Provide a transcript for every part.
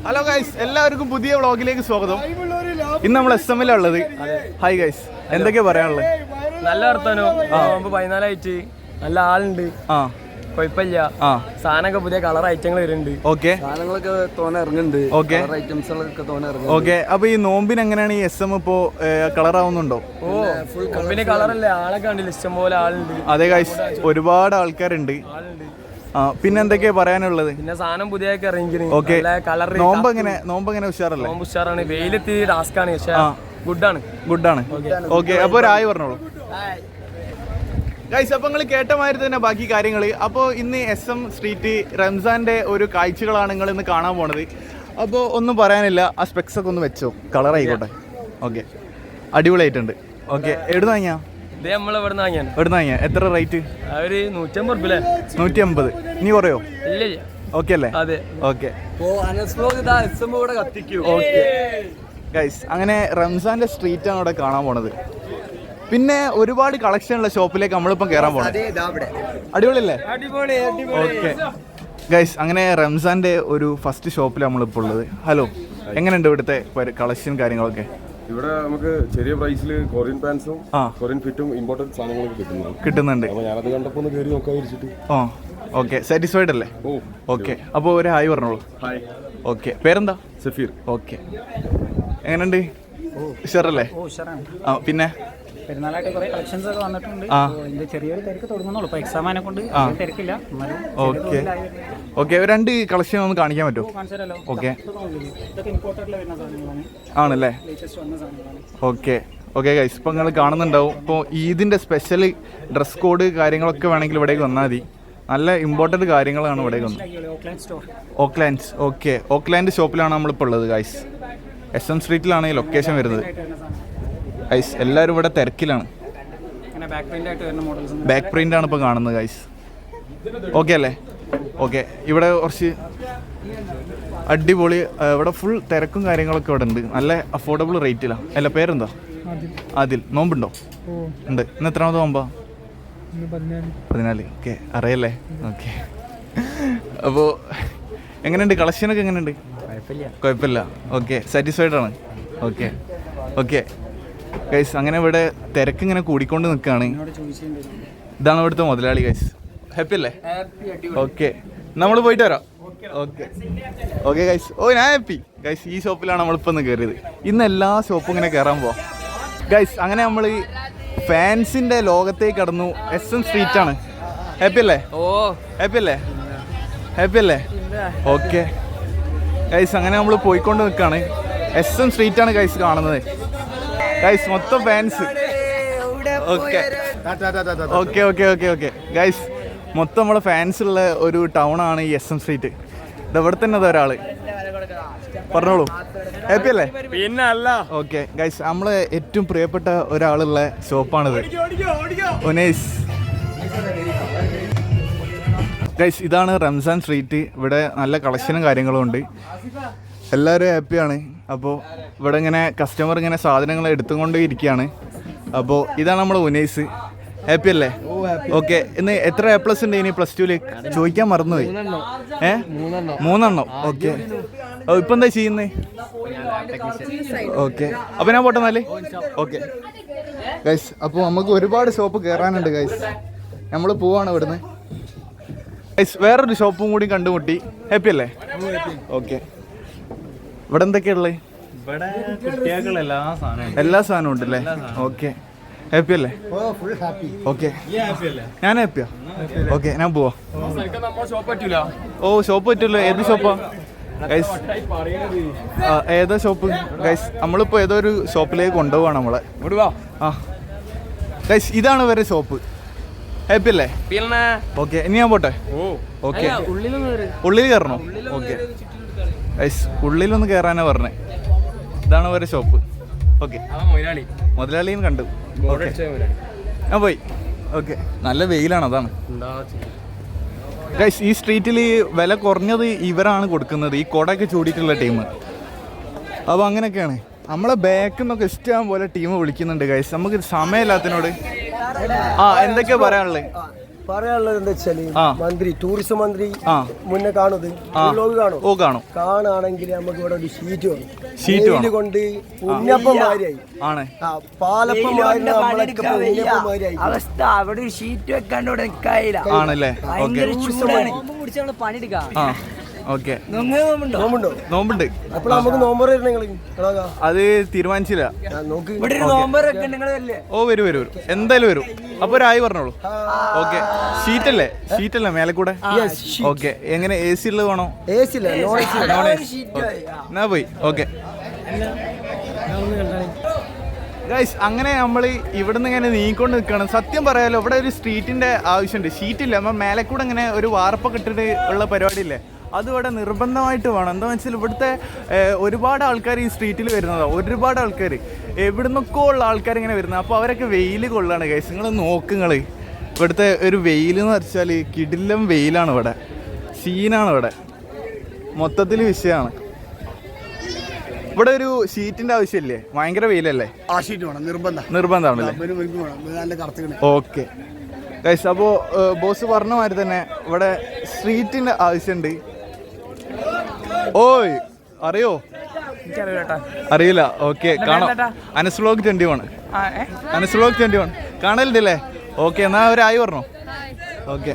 Hello guys, എല്ലാവർക്കും പുതിയ വ്ളോഗിലേക്ക് സ്വാഗതം. ഇന്ന് നമ്മൾ SM ഉള്ളത്. ഹായ് ഗൈസ്, എന്തൊക്കെയാ പറയാനുള്ളത്? നല്ല വർത്താനോ, 14 നല്ല ആളുണ്ട്, കുഴപ്പമില്ല. സാധനമൊക്കെ പുതിയ കളർ ഐറ്റങ്ങൾ വരുന്നുണ്ട്. ഓക്കെ, സാധനങ്ങളൊക്കെ തോന്നെ ഇറങ്ങുന്നുണ്ട്. ഓക്കെ, ഐറ്റംസുകളൊക്കെ തോന്നെ ഇറങ്ങും. ഓക്കെ. അപ്പൊ ഈ നോമ്പിന് എങ്ങനെയാണ് ഈ SM ഇപ്പോ കളർ ആവുന്നുണ്ടോ? ഫുൾ കമ്പനി കളറല്ലേ, ആളൊക്കെ കണ്ടില്ല, ഇഷ്ടം പോലെ ആളുണ്ട്. അതെ ഗൈസ്, ഒരുപാട് ആൾക്കാരുണ്ട്. പിന്നെ എന്തൊക്കെയാ പറയാനുള്ളത്? പിന്നെ സാധനം പുതിയൊക്കെ ഇറങ്ങി. ഓക്കെ, നോമ്പ് എങ്ങനെ ഉഷാറല്ലേ? നോമ്പ് ഉഷാറാണ്, വെയിലെത്തി ടാസ്ക് ആണ്, പക്ഷേ ഗുഡാണ്. ഓക്കെ, അപ്പൊ ഒരു ആയി പറഞ്ഞോളൂ ഗൈസ്. അപ്പൊ നിങ്ങൾ കേട്ട മാതിരി തന്നെ ബാക്കി കാര്യങ്ങൾ. അപ്പോൾ ഇന്ന് SM സ്ട്രീറ്റ് റംസാന്റെ ഒരു കാഴ്ചകളാണ് നിങ്ങൾ ഇന്ന് കാണാൻ പോണത്. അപ്പോൾ ഒന്നും പറയാനില്ല, ആ സ്പെക്സ് ഒക്കെ ഒന്ന് വെച്ചോ, കളർ ആയിക്കോട്ടെ. ഓക്കെ, അടിപൊളിയായിട്ടുണ്ട്. ഓക്കെ, എവിടുന്ന് വാങ്ങിയാ? എത്ര റേറ്റ്? 150. ഇനി കുറയോ? ഓക്കെ അല്ലേ? ഓക്കെ ഗൈസ്, അങ്ങനെ റംസാന്റെ സ്ട്രീറ്റ് ആണ് ഇവിടെ കാണാൻ പോണത്. പിന്നെ ഒരുപാട് കളക്ഷൻ ഉള്ള ഷോപ്പിലേക്ക് നമ്മളിപ്പം കയറാൻ പോണത്. അടിപൊളിയല്ലേ? ഓക്കെ ഗൈസ്, അങ്ങനെ റംസാന്റെ ഒരു ഫസ്റ്റ് ഷോപ്പിൽ നമ്മളിപ്പോൾ ഉള്ളത്. ഹലോ, എങ്ങനെയുണ്ട് ഇവിടുത്തെ കളക്ഷൻ കാര്യങ്ങളൊക്കെ? ഇവിടെ നമുക്ക് ചെറിയ പ്രൈസിൽ കൊറിയൻ പാൻസും കൊറിയൻ ഫിറ്റും ഇമ്പോർട്ടന്റ് സാധനങ്ങളൊക്കെ കിട്ടുന്നുണ്ട്. അപ്പോൾ ഞാനത് കണ്ടപ്പോൾ ഒന്ന് കയറി നോക്കാൻ വിളിച്ചിട്ട്. ഓക്കെ, സാറ്റിസ്ഫൈഡ് അല്ലേ? ഓക്കെ, അപ്പോൾ ഒരു ഹായ് പറഞ്ഞോളൂ. ഹായ്. ഓക്കെ, പേരെന്താ? സഫീർ. ഓക്കെ, എങ്ങനെയുണ്ട്? ഉഷാറല്ലേ? പിന്നെ പെരുന്നാളായിട്ട് കുറെ കളക്ഷൻസ് ഒക്കെ വന്നിട്ടുണ്ട്. ചെറിയൊരു തിരക്ക് തുടങ്ങുന്നുള്ളൂ, ഇപ്പൊ എക്സാമിനെ കൊണ്ട് തിരക്കില്ല. ഓക്കെ, രണ്ട് കളക്ഷൻ ഒന്ന് കാണിക്കാൻ പറ്റുമോ? ഓക്കെ, ആണല്ലേ? ഓക്കെ ഗൈസ്, ഇപ്പൊ നിങ്ങൾ കാണുന്നുണ്ടാവും. ഇപ്പോൾ ഈദിന്റെ സ്പെഷ്യൽ ഡ്രസ് കോഡ് കാര്യങ്ങളൊക്കെ വേണമെങ്കിൽ ഇവിടേക്ക് വന്നാൽ മതി. നല്ല ഇമ്പോർട്ടൻറ്റ് കാര്യങ്ങളാണ് ഇവിടേക്ക് വന്നത്. ഓക്ലാൻഡ്സ്. ഓക്കെ, ഓക്ലാൻഡ് ഷോപ്പിലാണ് നമ്മളിപ്പോൾ ഉള്ളത് ഗൈസ്. SM സ്ട്രീറ്റിലാണ് ഈ ലൊക്കേഷൻ വരുന്നത് ഗൈസ്. എല്ലാവരും ഇവിടെ തിരക്കിലാണ്. ബാക്ക് പ്രിന്റ് ആണ് ഇപ്പോൾ കാണുന്നത് ഗൈസ്. ഓക്കെ അല്ലേ? ഓക്കെ, ഇവിടെ കുറച്ച് അടിപൊളി, ഇവിടെ ഫുൾ തിരക്കും കാര്യങ്ങളൊക്കെ ഇവിടെ ഉണ്ട്. നല്ല അഫോർഡബിൾ റേറ്റിലാണ്. അല്ല, പേരെന്താ? ആദിൽ. നോമ്പുണ്ടോ? ഉണ്ട്. ഇന്ന് എത്രാമത് നോമ്പാ? 14. ഓക്കെ, അറിയല്ലേ? ഓക്കെ, അപ്പോൾ എങ്ങനെയുണ്ട് കളക്ഷനൊക്കെ? എങ്ങനെയുണ്ട്? കുഴപ്പമില്ല. ഓക്കെ, സാറ്റിസ്ഫൈഡ് ആണ്. ഓക്കെ ഗൈസ്, അങ്ങനെ ഇവിടെ തിരക്ക് ഇങ്ങനെ കൂടിക്കൊണ്ട് നിൽക്കുകയാണ്. ഇതാണ് ഇവിടുത്തെ മുതലാളി ഗൈസ്. ഹാപ്പി അല്ലേ? ഓക്കെ, നമ്മൾ പോയിട്ട് വരാം. Okay guys. ഞാൻ ഹാപ്പി ഗൈസ്. ഈ ഷോപ്പിലാണ് നമ്മളിപ്പോൾ ഒന്ന് കയറിയത്. ഇന്ന് എല്ലാ ഷോപ്പും ഇങ്ങനെ കയറാൻ പോവാം ഗൈസ്. അങ്ങനെ നമ്മൾ ഫാൻസിന്റെ ലോകത്തേക്ക് കടന്നു. SM സ്ട്രീറ്റ് ആണ്. ഹാപ്പി അല്ലേ? ഓക്കെ ഗൈസ്, അങ്ങനെ നമ്മൾ പോയിക്കൊണ്ട് നിൽക്കുകയാണ്. SM സ്ട്രീറ്റ് ആണ് ഗൈസ് കാണുന്നത്. ഗൈസ്, മൊത്തം ഫാൻസ്. ഓക്കെ ഗൈസ്, മൊത്തം നമ്മളെ ഫാൻസ് ഉള്ള ഒരു ടൗൺ ആണ് ഈ SM സ്ട്രീറ്റ്. ഇവിടെ തന്നെ ഒരാള് പറഞ്ഞോളൂ. ഹാപ്പി അല്ലേ? പിന്നെ അല്ല. ഓക്കെ ഗൈസ്, നമ്മളെ ഏറ്റവും പ്രിയപ്പെട്ട ഒരാളുള്ള ഷോപ്പാണിത്, ഉനൈസ് ഗൈസ്. ഇതാണ് റംസാൻ സ്ട്രീറ്റ്. ഇവിടെ നല്ല കളക്ഷനും കാര്യങ്ങളും ഉണ്ട്. എല്ലാവരും ഹാപ്പിയാണ്. അപ്പോൾ ഇവിടെ ഇങ്ങനെ കസ്റ്റമർ ഇങ്ങനെ സാധനങ്ങൾ എടുത്തുകൊണ്ട് ഇരിക്കുകയാണ്. അപ്പോൾ ഇതാണ് നമ്മുടെ ഉനൈസ്. ഹാപ്പി അല്ലേ? ഓക്കെ, ഇന്ന് എത്ര A+ ഉണ്ട് ഇനി +2 ചോദിക്കാൻ മറന്നുപോയി. 3 ഓക്കെ, ഇപ്പം എന്താ ചെയ്യുന്നത്? ഓക്കെ, അപ്പോൾ ഞാൻ പോട്ടെ എന്നാല്. ഓക്കെ ഗൈസ്, അപ്പോൾ നമുക്ക് ഒരുപാട് ഷോപ്പ് കയറാനുണ്ട് ഗൈസ്. നമ്മൾ പോവാണ് ഇവിടുന്ന് ഗൈസ്. വേറൊരു ഷോപ്പും കൂടി കണ്ടുമുട്ടി. ഹാപ്പി അല്ലേ? ഓക്കെ, ഇവിടെ എന്തൊക്കെയുള്ളത്? ഇവിടെ കുട്ടികൾക്കുള്ള എല്ലാ സാധനവും ഉണ്ട് അല്ലേ? ഓക്കെ, ഹാപ്പി അല്ലേ? ഓക്കെ, ഞാൻ ഹാപ്പിയാ. ഓക്കെ, ഞാൻ പോവാ. ഷോപ്പ് പറ്റൂല്ലോ. ഏത് ഷോപ്പാ ഗൈസ്? ഏതാ ഷോപ്പ് ഗൈസ്? നമ്മളിപ്പോൾ ഏതോ ഒരു ഷോപ്പിലേക്ക് കൊണ്ടുപോവാണ് നമ്മളെ. ഗൈസ്, ഇതാണ് വരെ ഷോപ്പ്. ഹാപ്പി അല്ലേ? ഓക്കെ, ഇനി ഞാൻ പോട്ടെ. ഓക്കെ, ഉള്ളിൽ കയറണോ? ഓക്കെ ഗൈസ്, ഉള്ളിലൊന്ന് കയറാനാ പറഞ്ഞേ. ഇതാണ് വരെ ഷോപ്പ്. ഓക്കെ, മുതലാളിയും കണ്ടു. ഞാൻ പോയി. ഓക്കെ, നല്ല വെയിലാണ്, അതാണ് ഗൈസ്. ഈ സ്ട്രീറ്റിൽ വില കുറഞ്ഞത് ഇവരാണ് കൊടുക്കുന്നത്, ഈ കൊടയൊക്കെ ചൂടിയിട്ടുള്ള ടീം. അപ്പോൾ അങ്ങനെയൊക്കെയാണ്. നമ്മളെ ബാക്കിൽ നിന്നൊക്കെ ഇഷ്ടം പോലെ ടീം വിളിക്കുന്നുണ്ട് ഗൈസ്. നമുക്ക് സമയമില്ലാത്തതിനോട് എന്തൊക്കെയാ പറയാനുള്ളത്? പറയാനുള്ളത് എന്താ വെച്ചാല് മന്ത്രി ടൂറിസം മന്ത്രി ആ മുന്നേ കാണുന്നത് വ്ലോഗ് കാണും ഓ കാണും കാണുകയാണെങ്കിൽ നമുക്ക് ഇവിടെ ഒരു ഷീറ്റ് വേണം ഷീറ്റ് കൊണ്ട് ഉന്നപ്പമാരിയായി ആണ് പാലപ്പമാരി അവസ്ഥ അവിടെ ഷീറ്റ് വെക്കാണ്ട് ഇവിടെ നിൽക്കായില്ല ആണല്ലേ ഓക്കെ പണിയെടുക്കാം ആ ഓക്കെ നോമ്പുണ്ടോ നോമ്പുണ്ട് അപ്പോൾ നമുക്ക് നോമ്പ് അത് തീരുമാനിച്ചില്ല നോക്ക് ഇവിടെ ഒരു നോമ്പർ വെക്കണ്ട നിങ്ങൾ വരില്ലേ ഓ വരും വരും വരും എന്തായാലും വരും അപ്പൊ ഒരു ആയി പറഞ്ഞോളൂ ഓക്കെ ഷീറ്റല്ലേ മേലെ കൂടെ ഓക്കെ എങ്ങനെ എ സി ഉള്ളത് വേണോ എന്നാ പോയി ഓക്കെ ഗൈസ് അങ്ങനെ നമ്മൾ ഇവിടുന്ന് ഇങ്ങനെ നീങ്ങിക്കൊണ്ട് നിൽക്കുകയാണ്. സത്യം പറയാലോ ഇവിടെ ഒരു സ്ട്രീറ്റിന്റെ ആവശ്യമുണ്ട്. ഷീറ്റില്ല, നമ്മൾ മേലെ കൂടെ ഇങ്ങനെ ഒരു വാർപ്പൊക്കെ ഇട്ടിട്ട് ഉള്ള പരിപാടിയില്ലേ, അത് ഇവിടെ നിർബന്ധമായിട്ട് വേണം. എന്താണെന്ന് വെച്ചാൽ ഇവിടുത്തെ ഒരുപാട് ആൾക്കാർ ഈ സ്ട്രീറ്റിൽ വരുന്നതാണ്. ഒരുപാട് ആൾക്കാർ എവിടുന്നൊക്കെ ഉള്ള ആൾക്കാർ ഇങ്ങനെ വരുന്നത്. അപ്പോൾ അവരൊക്കെ വെയിൽ കൊള്ളാണ് ഗൈസ്. നിങ്ങൾ നോക്കുങ്ങൾ ഇവിടുത്തെ ഒരു വെയിൽ എന്ന് വെച്ചാൽ കിടിലം വെയിലാണ് ഇവിടെ, സീനാണ് ഇവിടെ, മൊത്തത്തിൽ വിഷയമാണ്. ഇവിടെ ഒരു ഷീറ്റിന്റെ ആവശ്യമില്ലേ? ഭയങ്കര വെയിലല്ലേ? നിർബന്ധമാണല്ലേ? ഓക്കെ ഗൈസ്, അപ്പോൾ ബോസ് പറഞ്ഞ മാതിരി തന്നെ ഇവിടെ സ്ട്രീറ്റിന്റെ ആവശ്യമുണ്ട്. ഓയ് അറിയോ? അറിയില്ല. ഓക്കെ കാണാം. അനസ് വ്ലോഗ് 21 കാണലുണ്ടല്ലേ? ഓക്കെ എന്നാ ഒരായി പറഞ്ഞോ. ഓക്കെ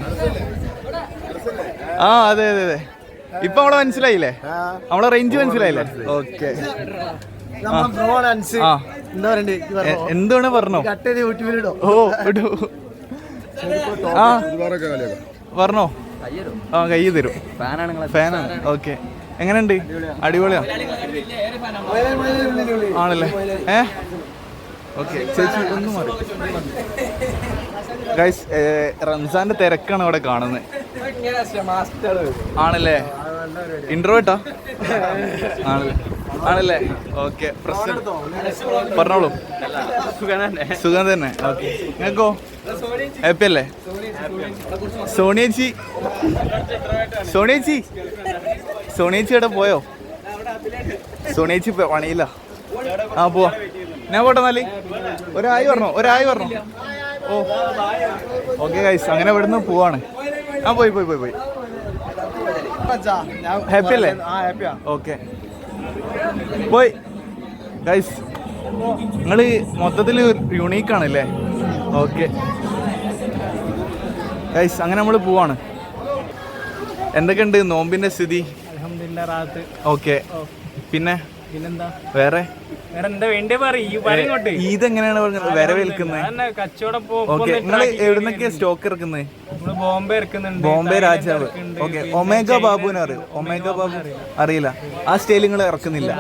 ആ അതെ അതെ അതെ, ഇപ്പൊ നമ്മളെ മനസ്സിലായില്ലേ? നമ്മളെ റേഞ്ച് മനസ്സിലായില്ലേ? ഓക്കെ എന്താണ് പറഞ്ഞോ? ഓ ഇടൂ. ആ പറഞ്ഞോ. ആ കൈ തരും. ഫാനാണ്. ഓക്കെ എങ്ങനെയുണ്ട്? അടിപൊളിയാ ആണല്ലേ? ഓക്കെ ചേച്ചി ഒന്ന് മാറി. ഗൈസ് റംസാന്റെ തിരക്കാണ് ഇവിടെ കാണുന്നത്. ആണല്ലേ? ഇൻട്രോവേർട്ടാ? ആണല്ലേ? ഓക്കെ പറഞ്ഞോളൂ. സുഖം തന്നെ. ഓക്കെ നിങ്ങൾക്കോ? ഹാപ്പി അല്ലേ? സോണിയേച്ചി ഇവിടെ പോയോ? സോണിയേച്ചി പണിയില്ല. ആ പോവാ. ഞാൻ പോട്ടെ എന്നാല്. ഒരായി പറഞ്ഞോ. ഓ ഓക്കെ ഗൈസ്, അങ്ങനെ ഇവിടുന്ന് പോവാണ്. ആ പോയി ഹാപ്പി അല്ലേ? ഓക്കെ പോയി. ഗൈസ് നിങ്ങൾ മൊത്തത്തിൽ യുണീക്കാണല്ലേ? ഓക്കെ ഗൈസ്, അങ്ങനെ നമ്മൾ പോവാണ്. എന്തൊക്കെയുണ്ട് നോമ്പിന്റെ സ്ഥിതി? ഓക്കെ പിന്നെന്താ വേറെ ഇതെങ്ങനെയാണ് വരവേൽക്കുന്നത്? ഓക്കെ നിങ്ങൾ എവിടുന്നൊക്കെ സ്റ്റോക്ക് ഇറക്കുന്നത്? ബോംബെ രാജാവ്. ഓക്കെ ഒമേഗ ബാബുവിനെ അറിയോ? ഒമേഗ ബാബു അറിയില്ല. ആ സ്റ്റൈൽ നിങ്ങൾ ഇറക്കുന്നില്ല.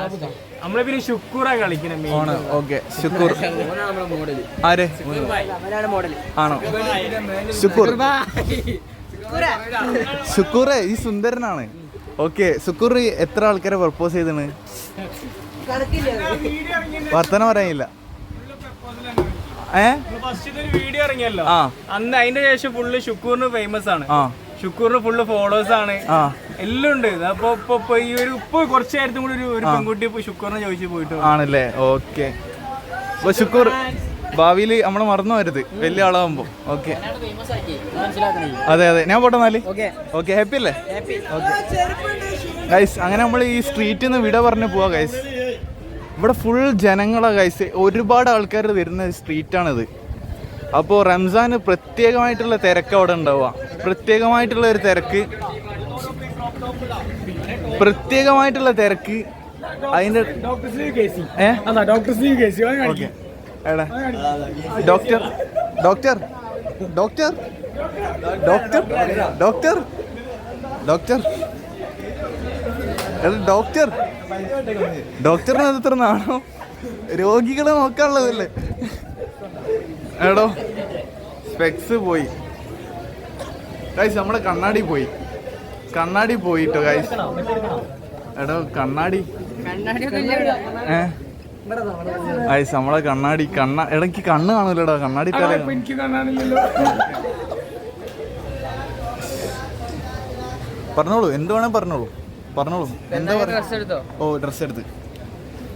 ആണ്. ഓക്കെ ശുക്കൂർ ആര് ആണോ? ശുക്കൂറേ ഈ സുന്ദരനാണ്. ഓക്കെ ശുക്കൂർ എത്ര ആൾക്കാരെ പ്രപ്പോസ് ചെയ്താണ്? വർത്തനം പറയാനില്ല. വീഡിയോ ഇറങ്ങിയല്ലോ അന്ന്, അതിന്റെ ശേഷം ഫുള്ള് ശുക്കൂറിന് ഫേമസ് ആണ്. ശുക്കൂറിന് ഫുള്ള് ഫോളോവേഴ്സ് ആണ്, എല്ലാം ഉണ്ട്. അപ്പൊ ഈ ഒരു കുറച്ച് നേരത്തും കൂടി ഒരു പെൺകുട്ടി ശുക്കൂറിനെ ചോദിച്ചു പോയിട്ട് ആണല്ലേ? ഓക്കെ അപ്പൊ ശുക്കൂർ ഭാവിയിൽ നമ്മളെ മറന്നു വരുത് വലിയ ആളാവുമ്പോ. ഓക്കെ അതെ ഞാൻ പോട്ടെ എന്നാല്. ഓക്കെ ഹാപ്പി അല്ലേ? ഓക്കെ ഗൈസ്, അങ്ങനെ നമ്മൾ ഈ സ്ട്രീറ്റിൽ നിന്ന് വിട പറഞ്ഞ് പോവാ ഗൈസ്. ഇവിടെ ഫുൾ ജനങ്ങളാ ഗൈസ്, ഒരുപാട് ആൾക്കാർ വരുന്ന സ്ട്രീറ്റാണിത്. അപ്പോൾ റംസാന് പ്രത്യേകമായിട്ടുള്ള തിരക്ക് അവിടെ ഉണ്ടാവുക. പ്രത്യേകമായിട്ടുള്ള തിരക്ക് അതിൻ്റെ ഓക്കെ എടാ ഡോക്ടർ ഡോക്ടറിന് എത്ര നാണോ? രോഗികളെ നോക്കാനുള്ളതല്ലേ? എടോ സ്പെക്സ് പോയി ഗൈസ്, നമ്മളെ കണ്ണാടി പോയിട്ടോ ഗൈസ്. എടോ കണ്ണാടി ഗൈസ്, നമ്മളെ കണ്ണാടി ഇടയ്ക്ക് കണ്ണ് കാണൂലടാ. കണ്ണാടി പറഞ്ഞോളൂ, എന്ത് വേണേ പറഞ്ഞോളൂ. എന്താ പറയുക? ഓ ഡ്രസ്സ് എടുത്ത്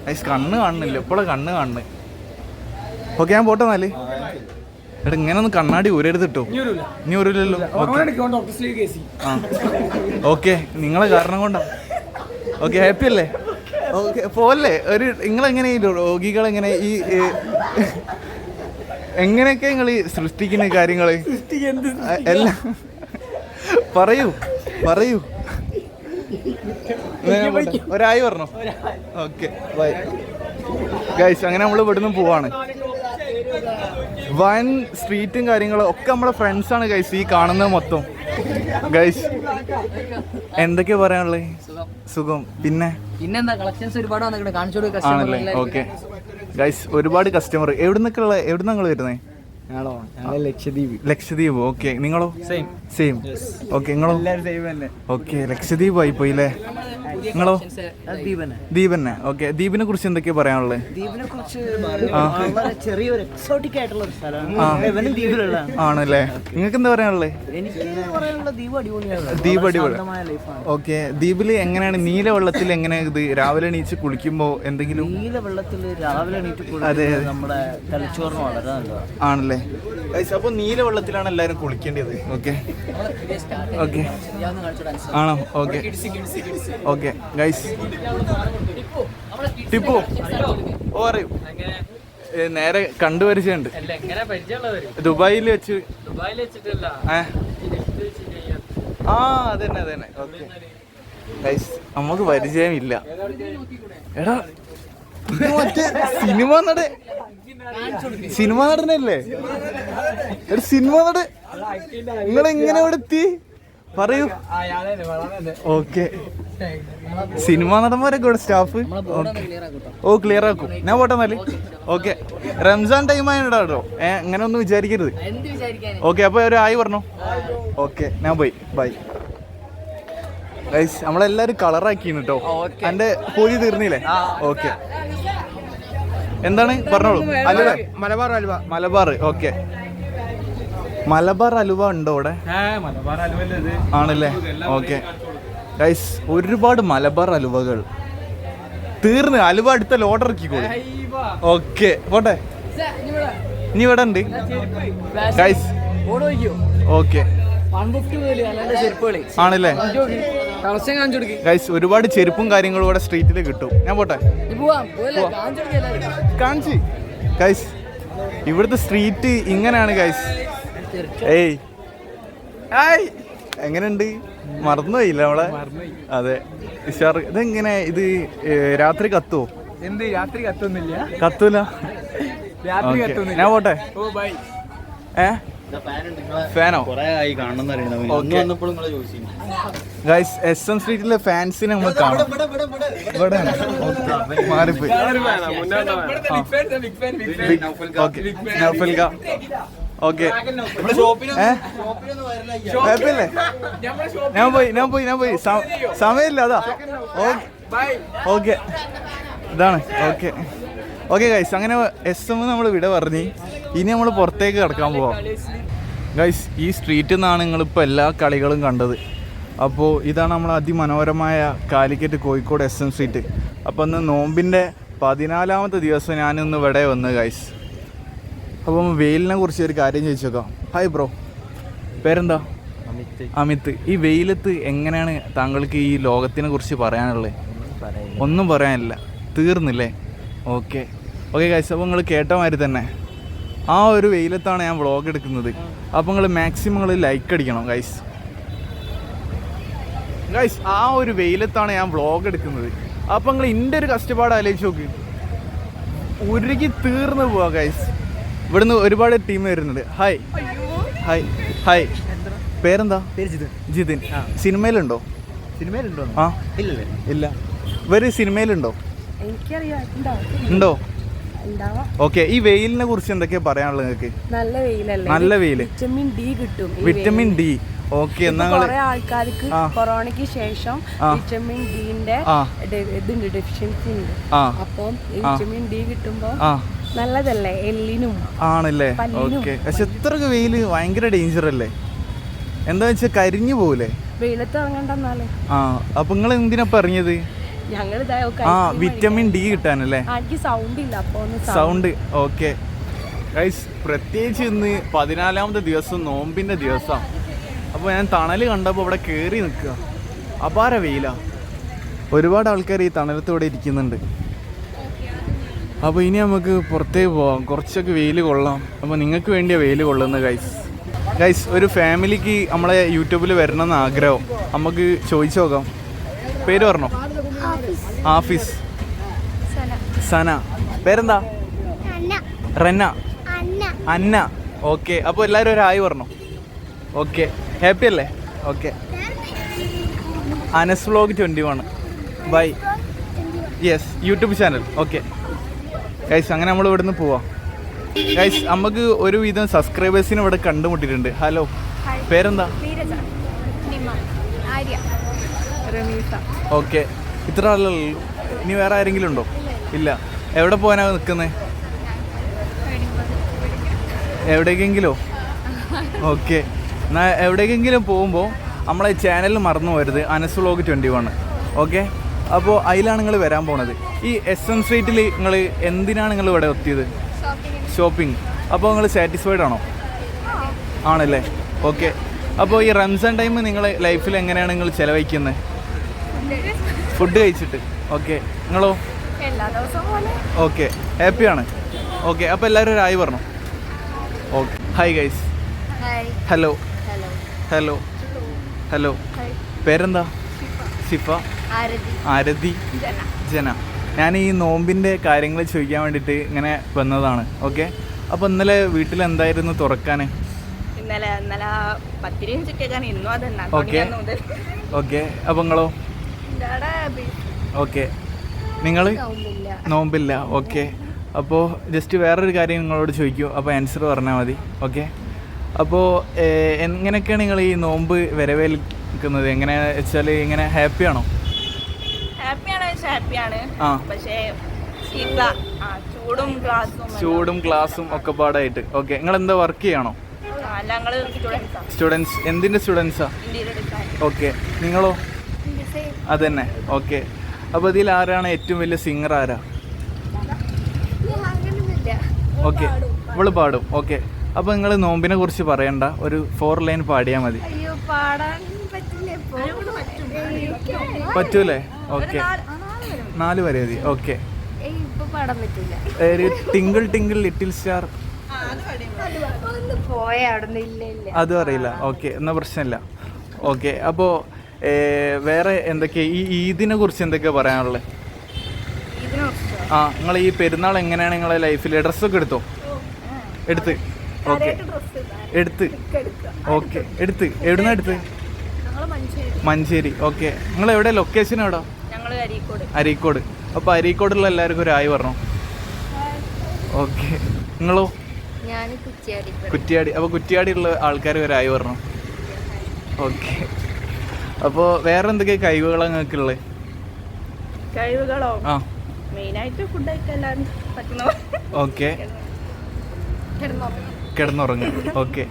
ഗൈസ്, കണ്ണ് കാണുന്നില്ല ഇപ്പോഴാണ് കണ്ണ് കാണുന്നത്. ഓക്കെ ഞാൻ പോട്ടെ എന്നാല്. എടാ ഇങ്ങനെ ഒന്ന് കണ്ണാടി ഊരരുത് കേട്ടോ. ഇനി ഊരില്ലല്ലോ. ആ ഓക്കെ, നിങ്ങളെ കാരണം കൊണ്ടാ. ഓക്കെ, ഹാപ്പി അല്ലേ? ഓക്കെ പോലെ ഒരു നിങ്ങളെങ്ങനെ ഈ രോഗികളെങ്ങനെ ഈ എങ്ങനെയൊക്കെ നിങ്ങൾ സൃഷ്ടിക്കുന്ന കാര്യങ്ങൾ എല്ലാം പറയൂ പറയൂ. ഒരായി പറഞ്ഞോ. Okay bye guys. അങ്ങനെ നമ്മൾ ഇവിടുന്ന് പോവാണ്. വൻ സ്ട്രീറ്റും കാര്യങ്ങളും ഒക്കെ നമ്മളെ ഫ്രണ്ട്സാണ് ഗൈസ് ഈ കാണുന്നത് മൊത്തം. ഗൈസ് എന്തൊക്കെയാ പറയാനുള്ളത്? സുഖം. പിന്നെന്താ കളക്ഷൻസ് ഒരുപാട് വന്നിട്ട് കാണിച്ചു കൊടുക്കുക. ആണല്ലേ? ഓക്കെ ഗൈസ്, ഒരുപാട് കസ്റ്റമർ. എവിടുന്ന് നിങ്ങൾ വരുന്നത്? ലക്ഷദ്വീപ്. ഓക്കെ, നിങ്ങളോ? സെയിം. ഓക്കെ, നിങ്ങളോ? ഓക്കെ, ലക്ഷദ്വീപ് ആയി പോയില്ലേ? നിങ്ങളോ? ദീപന്നെ. ഓക്കെ, ദ്വീപിനെ കുറിച്ച് എന്തൊക്കെയാ പറയാനുള്ളത്? ചെറിയൊരു എക്സോട്ടിക് ആയിട്ടുള്ള ഒരു സ്ഥലമാണ്. ആണല്ലേ? നിങ്ങൾക്ക് എന്താ പറയാനുള്ളത്? ദ്വീപ് അടിപൊളി. ഓക്കെ, ദ്വീപില് എങ്ങനെയാണ് നീല വെള്ളത്തിൽ എങ്ങനെ ഇത് രാവിലെ എണീച്ച് കുളിക്കുമ്പോ എന്തെങ്കിലും? നീല വെള്ളത്തിൽ രാവിലെ അതെ നമ്മുടെ തലച്ചോറിന് വളരെ നല്ലതാണ്. ആണല്ലേ? അപ്പൊ നീല വെള്ളത്തിലാണ് എല്ലാരും കുളിക്കേണ്ടത്. ഓക്കെ ഓക്കെ ആണോ? Okay okay guys. ടിപ്പു ഓ അറിയൂ. നേരെ കണ്ടുപരിചയുണ്ട്. ദുബായിൽ വെച്ച്. ആ അതന്നെ. ഓക്കെ ഗൈസ്, നമുക്ക് പരിചയമില്ല. എടാ മറ്റേ സിനിമ നടനല്ലേ? ഒരു സിനിമ നട. നിങ്ങളെങ്ങനെ ഇവിടെ എത്തി പറയൂ. ഓക്കെ, സിനിമ നടന്മാരൊക്കെ ഇവിടെ സ്റ്റാഫ്. ഓ ക്ലിയർ ആക്കും. ഞാൻ പോട്ടെ എന്നാല്. ഓക്കെ, റംസാൻ ടൈം ആയിട്ടോ. അങ്ങനെ ഒന്നും വിചാരിക്കരുത്. ഓക്കെ, അപ്പൊ ഒരു ആയി പറഞ്ഞോ. ഓക്കെ, ഞാൻ പോയി. Bye guys. നമ്മളെല്ലാരും കളറാക്കിന്ന് കേട്ടോ. എന്റെ പൂജ തീർന്നില്ലേ? ഓക്കെ, എന്താണ് പറഞ്ഞോളൂ. അലുവ, മലബാർ. ഓക്കെ, മലബാർ അലുവ ഉണ്ടോ ഇവിടെ? ആണല്ലേ? ഓക്കെ ഗൈസ്, ഒരുപാട് മലബാർ അലുവകൾ തീർന്ന്. അലുവ അടുത്ത ലോഡ് ഇറക്കിക്കോളൂ. ഓക്കെ പോട്ടെ. ഇനി ഇവിടെ ഉണ്ട് ഗൈസ്. ഓക്കെ ആണല്ലേ? ഗൈസ്, ഒരുപാട് ചെരുപ്പും കാര്യങ്ങളും ഇവിടെ സ്ട്രീറ്റിൽ കിട്ടും. ഞാൻ പോട്ടെ. കാണിച്ച് ഗൈസ്, ഇവിടുത്തെ സ്ട്രീറ്റ് ഇങ്ങനെയാണ് ഗൈസ്. ഏയ് എങ്ങനെയുണ്ട്? മറന്നുപോയില്ല നമ്മളെ? അതെ ഉഷാറ്. ഇതെങ്ങനെ ഇത് രാത്രി കത്തുവോ? എന്ത് രാത്രി കത്തൊന്നുമില്ല. കത്തൂല? ഞാൻ പോട്ടെ. ഫാനോ? ഗൈസ്, SM സ്ട്രീറ്റിലെ ഫാൻസിനെ നമ്മൾ കാണാം. ഇവിടെ മാറിപ്പോയി. ഓക്കെ, കുഴപ്പമില്ലേ? ഞാൻ പോയി സമയമില്ല. അതാ. ഓക്കെ ഇതാണ്. ഓക്കെ ഗൈസ്, അങ്ങനെ SM നമ്മൾ ഇവിടെ പറഞ്ഞ് ഇനി നമ്മൾ പുറത്തേക്ക് കിടക്കാൻ പോവാം. ഗൈസ്, ഈ സ്ട്രീറ്റിൽ നിന്നാണ് നിങ്ങളിപ്പോൾ എല്ലാ കളികളും കണ്ടത്. അപ്പോൾ ഇതാണ് നമ്മൾ അതിമനോഹരമായ കാലിക്കറ്റ് കോഴിക്കോട് SM സ്ട്രീറ്റ്. അപ്പോൾ ഇന്ന് നോമ്പിൻ്റെ 14ാമത്തെ ദിവസം ഞാനിന്ന് ഇവിടെ വന്ന് ഗൈസ്. അപ്പം വെയിലിനെ കുറിച്ച് ഒരു കാര്യം ചോദിച്ചേക്കാം. ഹായ് ബ്രോ, പേരെന്താ? അമിത്. ഈ വെയിലത്ത് എങ്ങനെയാണ് താങ്കൾക്ക് ഈ ലോകത്തിനെ കുറിച്ച് പറയാനുള്ളത്? ഒന്നും പറയാനില്ല, തീർന്നില്ലേ? ഓക്കെ ഗൈസ്, അപ്പോൾ നിങ്ങൾ കേട്ട മാതിരി തന്നെ ആ ഒരു വെയിലത്താണ് ഞാൻ വ്ളോഗ് എടുക്കുന്നത്. അപ്പോൾ നിങ്ങൾ മാക്സിമം ലൈക്ക് അടിക്കണം ഗൈസ്. ആ ഒരു വെയിലത്താണ് ഞാൻ വ്ളോഗ് എടുക്കുന്നത്. അപ്പോൾ നിങ്ങൾ എൻ്റെ ഒരു കഷ്ടപ്പാട് ആലോചിച്ച് നോക്ക്. ഉരുകി തീർന്നു പോവാ ഗൈസ്. ഇവിടുന്ന് ഒരുപാട് ടീം വരുന്നുണ്ട്. ഹായ് പേരെന്താ? ജിതിൻ. സിനിമയിലുണ്ടോ? ആ ഇല്ല. ഇവര് സിനിമയിലുണ്ടോ? ഉണ്ടോ? ഓക്കെ, ഈ വെയിലിനെ കുറിച്ച് എന്തൊക്കെയാ പറയാനുള്ളത് നിങ്ങൾക്ക്? നല്ല വെയില്, വിറ്റമിൻ ഡി. ഓക്കെ, ആൾക്കാർക്ക് കൊറോണയ്ക്ക് ശേഷം വിറ്റമിൻ ഡിന്റെ ഇതുണ്ട്, ഡെഫിഷ്യൻസി ഉണ്ട്. അപ്പം വിറ്റമിൻ ഡി കിട്ടുമ്പോ നല്ലതല്ലേ എല്ലിനും? ആണല്ലേ? ഓക്കെ, പക്ഷെ എത്രക്ക് വെയില് ഭയങ്കര ഡേഞ്ചർ അല്ലേ? എന്താ വെച്ചാൽ കരിഞ്ഞു പോകൂലേ വെയിലത്ത് ഇറങ്ങണ്ടെന്നാലേ. അപ്പൊ നിങ്ങൾ എന്തിനാ പറഞ്ഞത്? വിറ്റമിൻ ഡി കിട്ടാനല്ലേ? എനിക്ക് സൗണ്ട് ഇല്ല. അപ്പൊ സൗണ്ട്. ഓക്കെ ഗൈസ് പ്രത്യേകിച്ച് ഇന്ന് 14ാമത്തെ ദിവസം നോമ്പിൻ്റെ ദിവസമാണ്. അപ്പോൾ ഞാൻ തണൽ കണ്ടപ്പോൾ ഇവിടെ കയറി നിൽക്കുക. അപാര വെയിലാണ്. ഒരുപാട് ആൾക്കാർ ഈ തണലത്തോടെ ഇരിക്കുന്നുണ്ട്. അപ്പോൾ ഇനി നമുക്ക് പുറത്തേക്ക് പോവാം, കുറച്ചൊക്കെ വെയിൽ കൊള്ളാം. അപ്പോൾ നിങ്ങൾക്ക് വേണ്ടിയാണ് വെയിൽ കൊള്ളുന്നത് ഗൈസ്. ഒരു ഫാമിലിക്ക് നമ്മളെ യൂട്യൂബിൽ വരണമെന്ന് ആഗ്രഹം. നമുക്ക് ചോദിച്ചു നോക്കാം. പേര് പറഞ്ഞോ? ആഫീസ്. സന. പേരെന്താ? റന്ന. അന്ന. ഓക്കെ. അപ്പോൾ എല്ലാവരും ഒരു ഹായ് പറഞ്ഞോ. ഓക്കെ. ഹാപ്പി അല്ലേ? Okay. Anas vlog 21 bye. Yes, YouTube channel. Okay guys, അങ്ങനെ നമ്മൾ ഇവിടുന്ന് പോവാം. ഗൈസ്, നമുക്ക് ഒരുവിധം സബ്സ്ക്രൈബേഴ്സിനെ ഇവിടെ കണ്ടുമുട്ടിയിട്ടുണ്ട്. ഹലോ, പേരെന്താ? ഓക്കെ. ഇത്ര ആളുള്ളൂ? ഇനി വേറെ ആരെങ്കിലും ഉണ്ടോ? ഇല്ല. എവിടെ പോകാനാണ് നിൽക്കുന്നത്? എവിടേക്കെങ്കിലോ? ഓക്കെ. എന്നാൽ എവിടേക്കെങ്കിലും പോകുമ്പോൾ നമ്മളെ ചാനൽ മറന്നു പോരുത്, അനസ് വ്ലോഗ് 21. ഓക്കെ. അപ്പോൾ അതിലാണ് നിങ്ങൾ വരാൻ പോണത്. ഈ SM സ്ട്രീറ്റിൽ നിങ്ങൾ എന്തിനാണ് നിങ്ങൾ ഇവിടെ എത്തിയത്? ഷോപ്പിംഗ്. അപ്പോൾ നിങ്ങൾ സാറ്റിസ്ഫൈഡ് ആണോ? ആണല്ലേ? ഓക്കെ. അപ്പോൾ ഈ റംസാൻ ടൈം നിങ്ങൾ ലൈഫിൽ എങ്ങനെയാണ് നിങ്ങൾ ചിലവഴിക്കുന്നത്? ഫുഡ് കഴിച്ചിട്ട്. ഓക്കെ. നിങ്ങളോ? ഓക്കെ. ഹാപ്പിയാണ്. ഓക്കെ. അപ്പോൾ എല്ലാവരും ഒരു ഹായ് പറഞ്ഞു. Okay. Hi guys. Hello. Hello. Hello. പേരെന്താ? സിഫ. ആരതി. ജന. ഞാൻ ഈ നോമ്പിൻ്റെ കാര്യങ്ങൾ ചോദിക്കാൻ വേണ്ടിയിട്ട് ഇങ്ങനെ വന്നതാണ്. ഓക്കെ. അപ്പോൾ ഇന്നലെ വീട്ടിൽ എന്തായിരുന്നു തുറക്കാൻ? ഇന്നലെ പത്തിരിയും ചിക്കൻ ഇന്നും അതന്നെ. ഓക്കെ. ഓക്കെ. അപ്പോൾ നിങ്ങളോ? ഓക്കെ. നിങ്ങൾ നോമ്പില്ല. ഓക്കെ. അപ്പോൾ ജസ്റ്റ് വേറൊരു കാര്യം നിങ്ങളോട് ചോദിക്കൂ, അപ്പോൾ ആൻസർ പറഞ്ഞാൽ മതി. ഓക്കെ. അപ്പോൾ എങ്ങനെയൊക്കെയാണ് നിങ്ങൾ ഈ നോമ്പ് വരവേൽക്കുന്നത്? എങ്ങനെയാണെന്ന് വെച്ചാൽ ഇങ്ങനെ ഹാപ്പിയാണോ? ഹാപ്പിയാണ്. ആ. പക്ഷേ ചൂടും ഗ്ലാസും ഒക്കെ പാടായിട്ട്. ഓക്കെ. നിങ്ങൾ എന്താ വർക്ക് ചെയ്യണോ? സ്റ്റുഡൻസ്. എന്തിൻ്റെ സ്റ്റുഡൻസാ? ഓക്കെ. നിങ്ങളോ? അതന്നെ. ഓക്കെ. അപ്പോൾ ഇതിൽ ആരാണ് ഏറ്റവും വലിയ സിംഗർ? ആരാ? ഓക്കെ. ഇവള് പാടും. ഓക്കെ. അപ്പോൾ നിങ്ങൾ നോമ്പിനെ കുറിച്ച് പറയണ്ട, ഒരു 4 ലൈൻ പാടിയാൽ മതി. പറ്റൂലേ? ഓക്കെ. 4 വരെ മതി. Okay. Twinkle twinkle little star. അതും അറിയില്ല. ഓക്കെ. എന്നാൽ പ്രശ്നമില്ല. ഓക്കെ. അപ്പോൾ വേറെ എന്തൊക്കെ ഈ ഈദിനെ കുറിച്ച് എന്തൊക്കെയാണ് പറയാനുള്ളത്? ആ, നിങ്ങൾ ഈ പെരുന്നാൾ എങ്ങനെയാണ് നിങ്ങളെ ലൈഫിൽ? ഡ്രസ്സൊക്കെ എടുത്തോ? എടുത്ത്. ഓക്കെ. ഓക്കെ. എവിടുന്നാ എടുത്ത്? മഞ്ചേരി. ഓക്കെ. നിങ്ങൾ എവിടെ? ലൊക്കേഷൻ എവിടെ? അരീക്കോട്. അപ്പോൾ അരീക്കോടുള്ള എല്ലാവർക്കും ഒരു ഹായ് പറഞ്ഞോ. ഓക്കെ. നിങ്ങളോ? കുറ്റിയാടി. അപ്പോൾ കുറ്റിയാടിയുള്ള ആൾക്കാർ ഒരു ഹായ് പറഞ്ഞോ. ഓക്കെ. അപ്പോൾ വേറെ എന്തൊക്കെയാണ് കഴിവുകളാണ് നിങ്ങൾക്കുള്ളത്? കഴിവുകളോ? ആ, മെയിനായിട്ട് ഫുഡ് കഴിക്കാൻ പറ്റുന്ന. ഓക്കെ. കിടന്നുറങ്ങുക. ഓക്കെ.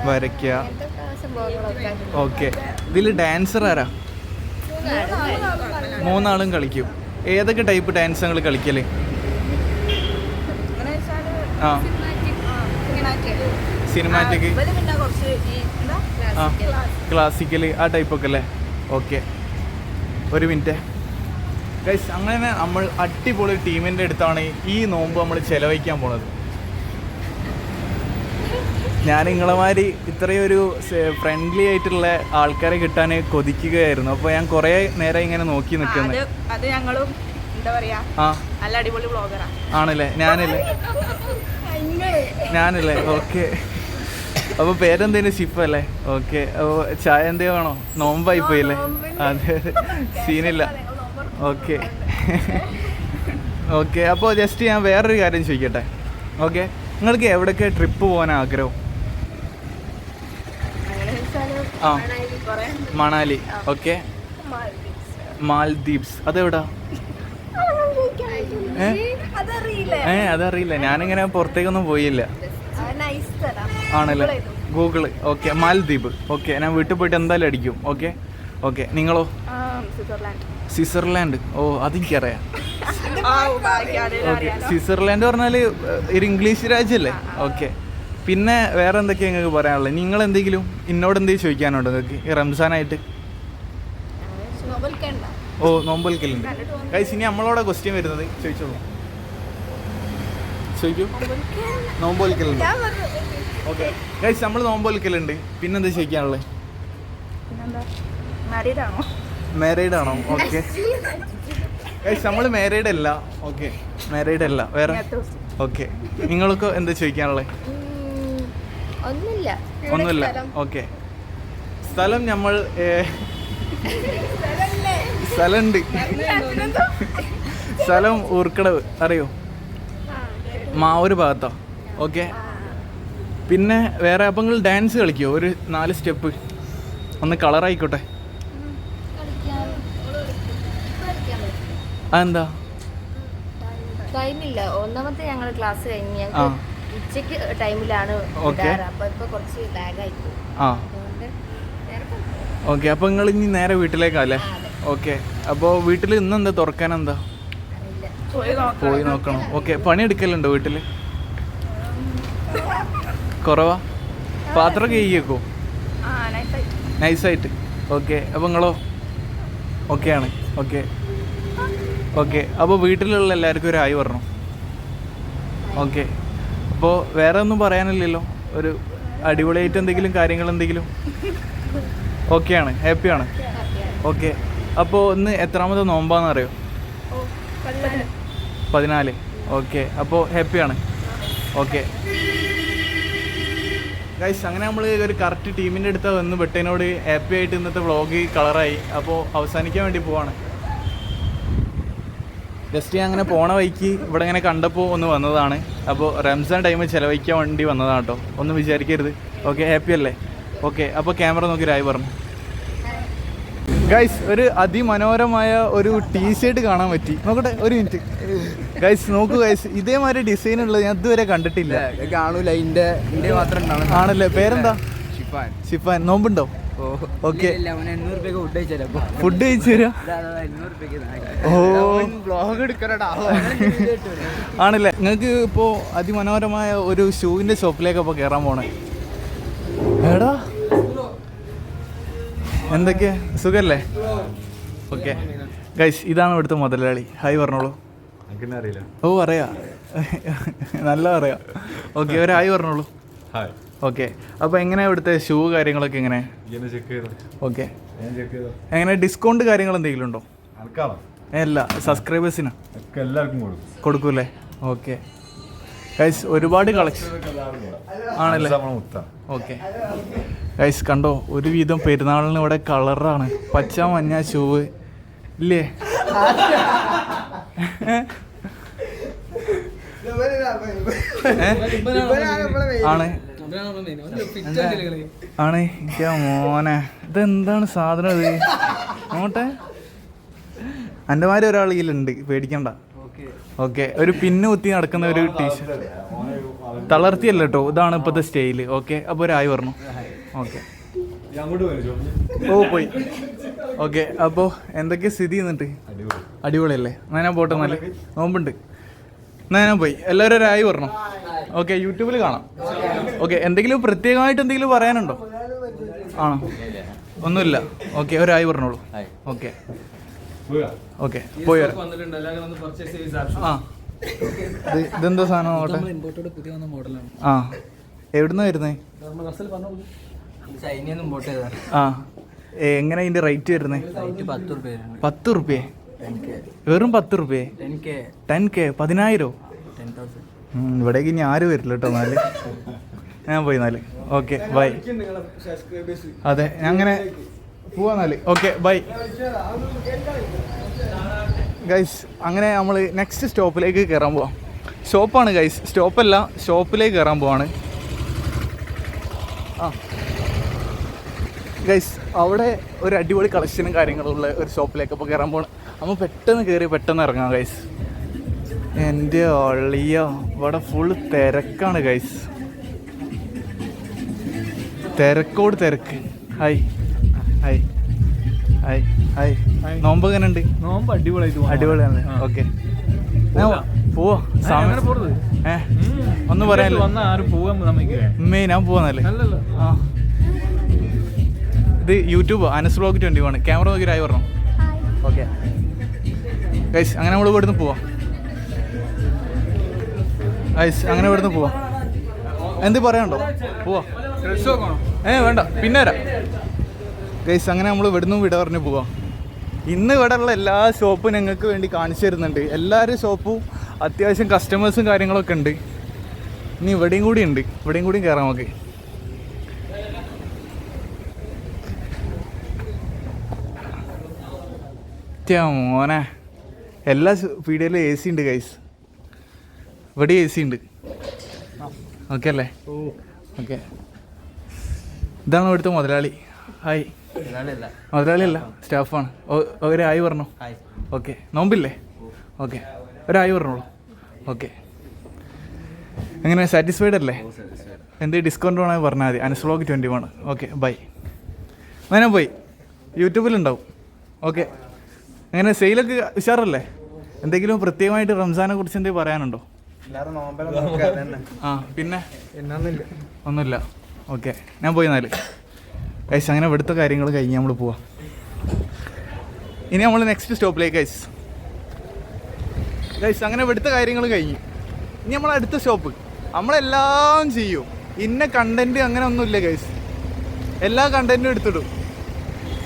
വരയ്ക്കുക. ഓക്കെ. ഇതിൽ ഡാൻസർ ആരാ? 3 ആളും കളിക്കും. ഏതൊക്കെ ടൈപ്പ് ഡാൻസ് നിങ്ങൾ കളിക്കല്? ആ, സിനിമാറ്റിക്. ആ, ക്ലാസിക്കല്, ആ ടൈപ്പൊക്കെ അല്ലേ? ഓക്കെ. ഒരു മിനിറ്റ് ഗൈസ്. അങ്ങനെ നമ്മൾ അടിപൊളി ടീമിൻ്റെ അടുത്താണ് ഈ നോമ്പ് നമ്മൾ ചിലവഴിക്കാൻ പോണത്. ഞാൻ നിങ്ങളെമാതിരി ഇത്രയും ഒരു ഫ്രണ്ട്ലി ആയിട്ടുള്ള ആൾക്കാരെ കിട്ടാൻ കൊതിക്കുകയായിരുന്നു. അപ്പോൾ ഞാൻ കുറേ നേരം ഇങ്ങനെ നോക്കി നിൽക്കുന്നത്. അത് ഞങ്ങളും എന്താ പറയാ, നല്ല അടിപൊളി വ്ളോഗറാ. ആണല്ലേ? ഞാനല്ലേ? ഓക്കെ. അപ്പോൾ പേരെന്തേലും ഷിഫ് അല്ലേ? ഓക്കെ. അപ്പോൾ ചായ എന്തേ വേണോ? നോമ്പായി പോയില്ലേ? അതെ, സീനില്ല. ഓക്കെ. ഓക്കെ. അപ്പോൾ ജസ്റ്റ് ഞാൻ വേറൊരു കാര്യം ചോദിക്കട്ടെ. ഓക്കെ. നിങ്ങൾക്ക് എവിടെയൊക്കെ ട്രിപ്പ് പോകാൻ ആഗ്രഹം? ആ, മണാലി. ഓക്കെ. മാൽദീവ്സ്. അതെവിടാ? അതറിയില്ല. ഞാനിങ്ങനെ പുറത്തേക്കൊന്നും പോയില്ല. ആണല്ലേ? ഗൂഗിള്. ഓക്കെ. മാൽദ്വീപ്. ഓക്കെ. ഞാൻ വീട്ടിൽ പോയിട്ട് എന്തായാലും അടിക്കും. ഓക്കെ. ഓക്കെ. നിങ്ങളോ? സ്വിറ്റ്സർലാൻഡ്. ഓ, അതെനിക്കറിയാം. ഓക്കെ. സ്വിറ്റ്സർലാൻഡ് പറഞ്ഞാല് ഒരു ഇംഗ്ലീഷ് രാജ്യമല്ലേ? ഓക്കെ. പിന്നെ വേറെ എന്തൊക്കെയാണ് നിങ്ങൾക്ക് പറയാനുള്ളത്? നിങ്ങൾ എന്തെങ്കിലും എന്നോട് എന്തെങ്കിലും ചോദിക്കാനുണ്ടോ നിങ്ങൾക്ക് ഈ റംസാനായിട്ട്? ഓ, നോമ്പൊലിക്കലുണ്ട് ഗൈസ്. ഇനി നമ്മളോടെ ക്വസ്റ്റ്യൻ വരുന്നത് ചോദിച്ചോളൂ. ചോദിക്കൂ. നോമ്പൊലിക്കലുണ്ട്. ഓക്കെ ഗൈസ്, നമ്മൾ നോമ്പൊലിക്കലുണ്ട്. പിന്നെന്താ ചോദിക്കാനുള്ളത്? മാരീഡ് ആണോ? ഓക്കെ ഗൈസ്, നമ്മൾ മാരീഡ് അല്ല. ഓക്കെ, മാരീഡ് അല്ല. വേറെ? ഓക്കെ. നിങ്ങൾക്ക് എന്താ ചോദിക്കാനുള്ളത്? ഒന്നുമില്ല. ഓക്കെ. സ്ഥലം നമ്മൾ സ്ഥലമുണ്ട്. സ്ഥലം ഊർക്കടവ്, അറിയോ? മാവൂർ ഭാഗത്താ. ഓക്കെ. പിന്നെ വേറെ അപ്പം നിങ്ങൾ ഡാൻസ് കളിക്കുമോ? ഒരു 4 സ്റ്റെപ്പ് ഒന്ന് കളറായിക്കോട്ടെ. അതെന്താ? ടൈമില്ല. ഒന്നാമത്തെ ഞങ്ങൾ ക്ലാസ് കഴിഞ്ഞ് ഉച്ചക്ക് ടൈമിലാണ്. കുറച്ച് ലാഗായി. ഓക്കെ. അപ്പോൾ നിങ്ങൾ ഇനി നേരെ വീട്ടിലേക്കല്ലേ? ഓക്കെ. അപ്പോൾ വീട്ടിൽ ഇന്നെന്താ തുറക്കാനെന്താ? പോയി നോക്കണം. ഓക്കെ. പണിയെടുക്കലുണ്ടോ വീട്ടിൽ? കുറവാ? പാത്രം കഴിയേക്കോ? നൈസായിട്ട്. ഓക്കെ. അപ്പോൾ നിങ്ങളോ? ഓക്കെയാണ്. ഓക്കെ. ഓക്കെ. അപ്പോൾ വീട്ടിലുള്ള എല്ലാവർക്കും ഒരു ഹായ് പറഞ്ഞു. ഓക്കെ. അപ്പോൾ വേറെ ഒന്നും പറയാനില്ലല്ലോ? ഒരു അടിപൊളിയായിട്ട് എന്തെങ്കിലും കാര്യങ്ങൾ എന്തെങ്കിലും? ഓക്കെയാണ്, ഹാപ്പിയാണ്. ഓക്കെ. അപ്പോൾ ഇന്ന് എത്രാമത്തെ നോമ്പാന്ന് അറിയോ? 14. ഓക്കെ. അപ്പോൾ ഹാപ്പിയാണ്. ഓക്കെ ഗൈസ്, അങ്ങനെ നമ്മൾ ഒരു കറക്റ്റ് ടീമിൻ്റെ അടുത്ത് വന്ന് പെട്ടതിനോട് ഹാപ്പി ആയിട്ട് ഇന്നത്തെ വ്ളോഗ് കളറായി. അപ്പോൾ അവസാനിക്കാൻ വേണ്ടി പോവാണ്. ജസ്റ്റ് ഞാൻ അങ്ങനെ പോണ വഴിക്ക് ഇവിടെ ഇങ്ങനെ കണ്ടപ്പോൾ ഒന്ന് വന്നതാണ്. അപ്പോൾ റംസാൻ ടൈം ചിലവഴിക്കാൻ വേണ്ടി വന്നതാണ് കേട്ടോ, ഒന്നും വിചാരിക്കരുത്. ഓക്കെ, ഹാപ്പി അല്ലേ? ഓക്കെ. അപ്പോൾ ക്യാമറ നോക്കി രായി പറഞ്ഞു. ഗൈസ്, ഒരു അതിമനോഹരമായ ഒരു ടീഷർട്ട് കാണാൻ പറ്റി. നോക്കട്ടെ, ഒരു മിനിറ്റ് ഗൈസ്. നോക്കൂ ഗൈസ്, ഇതേമാതിരി ഡിസൈൻ ഉള്ളത് ഞാൻ ഇതുവരെ കണ്ടിട്ടില്ല. കാണൂല, ഇന്ത്യ മാത്രം ആണല്ലേ? പേരെന്താ? ഷിഫാൻ. നോമ്പുണ്ടോ? ഓക്കെ. ഫുഡ് കഴിച്ചു തരാം. ഓ, ബ്ലോഗ് എടുക്കണടാ. ആണല്ലേ? നിങ്ങൾക്ക് ഇപ്പോൾ അതിമനോഹരമായ ഒരു ഷൂവിൻ്റെ ഷോപ്പിലേക്ക് അപ്പോൾ കയറാൻ പോണേ. എടാ, എന്തൊക്കെയാ, സുഖല്ലേ? ഓക്കെ ഗൈസ്, ഇതാണ് ഇവിടുത്തെ മുതലാളി. ഹായ് പറഞ്ഞോളൂ. അറിയില്ല. ഓ, അറിയാം, നല്ല അറിയാം. ഓക്കെ, ഒരു ഹായ് പറഞ്ഞോളൂ. ഓക്കെ. അപ്പോൾ എങ്ങനെയാണ് ഇവിടുത്തെ ഷൂ കാര്യങ്ങളൊക്കെ എങ്ങനെ? ഓക്കെ. എങ്ങനെ ഡിസ്കൗണ്ട് കാര്യങ്ങൾ എന്തെങ്കിലും ഉണ്ടോ? അല്ല, സബ്സ്ക്രൈബേഴ്സിന് എല്ലാവർക്കും കൊടുക്കൂല്ലേ? ഓക്കെ ഗൈസ്, ഒരുപാട് കളക്ഷൻ ആണല്ലേ? ഓക്കെ ഗൈസ്, കണ്ടോ, ഒരുവിധം പെരുന്നാളിന് ഇവിടെ കളറാണ്. പച്ച മഞ്ഞ ഷൂവ് ഇല്ലേ? ആണ് ആണ് എനിക്ക് മോനെ, ഇതെന്താണ് സാധനം ഇത്? നോട്ടെ, എൻ്റെ മാതിരി ഒരാൾ ഇതിലുണ്ട്, പേടിക്കണ്ട. ഓക്കെ. ഒരു പിന്ന് കുത്തി നടക്കുന്ന ഒരു ടീഷർട്ട്, തളർത്തിയല്ല കേട്ടോ, ഇതാണ് ഇപ്പോഴത്തെ സ്റ്റൈല്. ഓക്കെ. അപ്പോൾ ഒരു ആയി പറഞ്ഞു. ഓക്കെ. ഓ, പോയി. ഓക്കെ. അപ്പോൾ എന്തൊക്കെ സ്ഥിതി എന്നിട്ട്? അടിപൊളിയല്ലേ? എന്നാൽ ഞാൻ പോട്ടെ. നല്ല നോമ്പുണ്ട്. എന്നാൽ ഞാൻ പോയി. എല്ലാവരും ഒരായി പറഞ്ഞു. ഓക്കെ, യൂട്യൂബിൽ കാണാം. ഓക്കെ. എന്തെങ്കിലും പ്രത്യേകമായിട്ട് എന്തെങ്കിലും പറയാനുണ്ടോ? ആണോ? ഒന്നുമില്ല. ഓക്കെ, ഒരായി പറഞ്ഞോളൂ. ഓക്കെ. ഓക്കെ, പോയി വരാം. ആ, ഇതെന്താ സാധനം നോട്ടെ? ആ, എവിടുന്നാ വരുന്നേ? ആ, എങ്ങനെ ഇതിന്റെ റേറ്റ് വരുന്നേ? 10 റുപ്യ? വെറും 10 റുപ്യ? 10K? 10,000? ഇവിടേക്ക് ഇനി ആരും വരില്ല കേട്ടോ. എന്നാല് ഞാൻ പോയി. എന്നാല് ഓക്കെ, ബൈ. അതെ, ഞാൻ അങ്ങനെ പോവാന്നാല്. Okay, bye guys. അങ്ങനെ നമ്മൾ നെക്സ്റ്റ് സ്റ്റോപ്പിലേക്ക് കയറാൻ പോവാം. ഷോപ്പാണ് ഗൈസ്, സ്റ്റോപ്പല്ല, ഷോപ്പിലേക്ക് കയറാൻ പോവാണ്. ആ ഗൈസ്, അവിടെ ഒരു അടിപൊളി കളക്ഷനും കാര്യങ്ങളുള്ള ഒരു ഷോപ്പിലേക്ക് അപ്പോൾ കയറാൻ പോകണം. നമ്മൾ പെട്ടെന്ന് കയറി പെട്ടെന്ന് ഇറങ്ങാം ഗൈസ്. എൻ്റെ അള്ളിയോ, ഇവിടെ ഫുൾ തിരക്കാണ് ഗൈസ്, തിരക്കോട് തിരക്ക്. Hi hi hi hi. നോമ്പ് എങ്ങനെ ഉണ്ട്? നോമ്പ് അടിപൊളിയായിട്ട് അടിപൊളിയാണ്. ഓക്കെ പോവോ? ഒന്നും പറയാനില്ല. ആരും പോവാൻ സമ്മതിക്കുക. ഞാൻ പോവാന്നല്ലേ? ആ ഇത് യൂട്യൂബ് അനസ് വ്ലോഗ് 21 ക്യാമറ നോക്കി ആയി പറഞ്ഞു. ഓക്കെ ഗൈസ് അങ്ങനെ നമ്മൾ ഇവിടുന്ന് പോവാം. ഗൈസ് അങ്ങനെ ഇവിടുന്ന് പോവാം. എന്ത് പറയാനുണ്ടോ? പോവാ. വേണ്ട പിന്നെ വരാം. ഗൈസ് അങ്ങനെ നമ്മൾ ഇവിടുന്ന് വിട പറഞ്ഞ് പോവാം. ഇന്ന് ഇവിടെ ഉള്ള എല്ലാ ഷോപ്പും ഞങ്ങൾക്ക് വേണ്ടി കാണിച്ചു തരുന്നുണ്ട്. എല്ലാവരും ഷോപ്പും അത്യാവശ്യം കസ്റ്റമേഴ്സും കാര്യങ്ങളൊക്കെ ഉണ്ട്. ഇനി ഇവിടെയും കൂടി ഉണ്ട്, ഇവിടെയും കൂടി കയറാം നമുക്ക്. മോനെ എല്ലാ പീടികയിലും AC ഉണ്ട് ഗൈസ്. ഇവിടെ AC ഉണ്ട്. ഓക്കെ അല്ലേ? ഓക്കെ ഇതാണ് ഇവിടുത്തെ മുതലാളി. ഹായ്. മുതലാളിയല്ല, സ്റ്റാഫാണ്. ഒരായി പറഞ്ഞോ. ഓക്കെ നോമ്പില്ലേ? ഓക്കെ ഒരായി പറഞ്ഞോളൂ. ഓക്കെ എങ്ങനെ സാറ്റിസ്ഫൈഡ് അല്ലേ? എന്ത് ഡിസ്കൗണ്ട് വേണമെങ്കിൽ പറഞ്ഞാൽ മതി. അനസ് വ്ലോഗ് 21. Okay bye. ഞാൻ പോയി യൂട്യൂബിലുണ്ടാവും. ഓക്കെ എങ്ങനെ സെയിലൊക്കെ ഉഷാറല്ലേ? എന്തെങ്കിലും പ്രത്യേകമായിട്ട് റംസാനെ കുറിച്ച് എന്തെങ്കിലും പറയാനുണ്ടോ? ആ പിന്നെ ഒന്നുമില്ല. ഓക്കെ ഞാൻ പോയി എന്നാൽ ഗൈസ്. അങ്ങനെ ഇവിടുത്തെ കാര്യങ്ങൾ കഴിഞ്ഞ് നമ്മൾ പോവാം. ഇനി നമ്മൾ നെക്സ്റ്റ് സ്റ്റോപ്പിലേക്ക് ഗൈസ്. അങ്ങനെ ഇവിടുത്തെ കാര്യങ്ങൾ കഴിഞ്ഞു. ഇനി നമ്മൾ അടുത്ത സ്റ്റോപ്പ്. നമ്മളെല്ലാം ചെയ്യും. ഇന്ന കണ്ടൻറ്റ് അങ്ങനെ ഒന്നുമില്ല ഗൈസ്. എല്ലാ കണ്ടൻറ്റും എടുത്തിടും.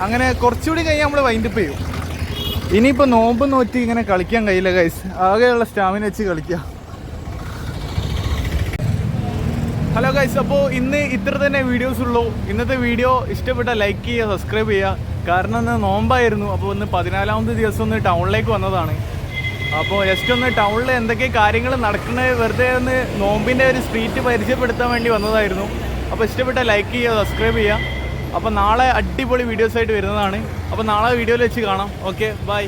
അങ്ങനെ കുറച്ചുകൂടി കഴിഞ്ഞ് നമ്മൾ വൈൻഡപ്പ് ചെയ്യും. ഇനിയിപ്പോൾ നോമ്പ് നോറ്റി ഇങ്ങനെ കളിക്കാൻ കഴിയില്ല ഗൈസ്. ആകെയുള്ള സ്റ്റാമിന വെച്ച് കളിക്കുക. ഹലോ ഗൈസ്, അപ്പോൾ ഇന്ന് ഇത്ര തന്നെ വീഡിയോസ് ഉള്ളൂ. ഇന്നത്തെ വീഡിയോ ഇഷ്ടപ്പെട്ട ലൈക്ക് ചെയ്യുക, സബ്സ്ക്രൈബ് ചെയ്യുക. കാരണം ഇന്ന് നോമ്പായിരുന്നു. അപ്പോൾ ഒന്ന് 14ാമത്തെ ദിവസം ഒന്ന് ടൗണിലേക്ക് വന്നതാണ്. അപ്പോൾ ജസ്റ്റ് ഒന്ന് ടൗണിൽ എന്തൊക്കെ കാര്യങ്ങൾ നടക്കുന്നത് വെറുതെ ഒന്ന് നോമ്പിൻ്റെ ഒരു സ്ട്രീറ്റ് പരിചയപ്പെടുത്താൻ വേണ്ടി വന്നതായിരുന്നു. അപ്പോൾ ഇഷ്ടപ്പെട്ട ലൈക്ക് ചെയ്യുക, സബ്സ്ക്രൈബ് ചെയ്യുക. അപ്പോൾ നാളെ അടിപൊളി വീഡിയോസായിട്ട് വരുന്നതാണ്. അപ്പോൾ നാളെ വീഡിയോയിൽ വെച്ച് കാണാം. Okay bye.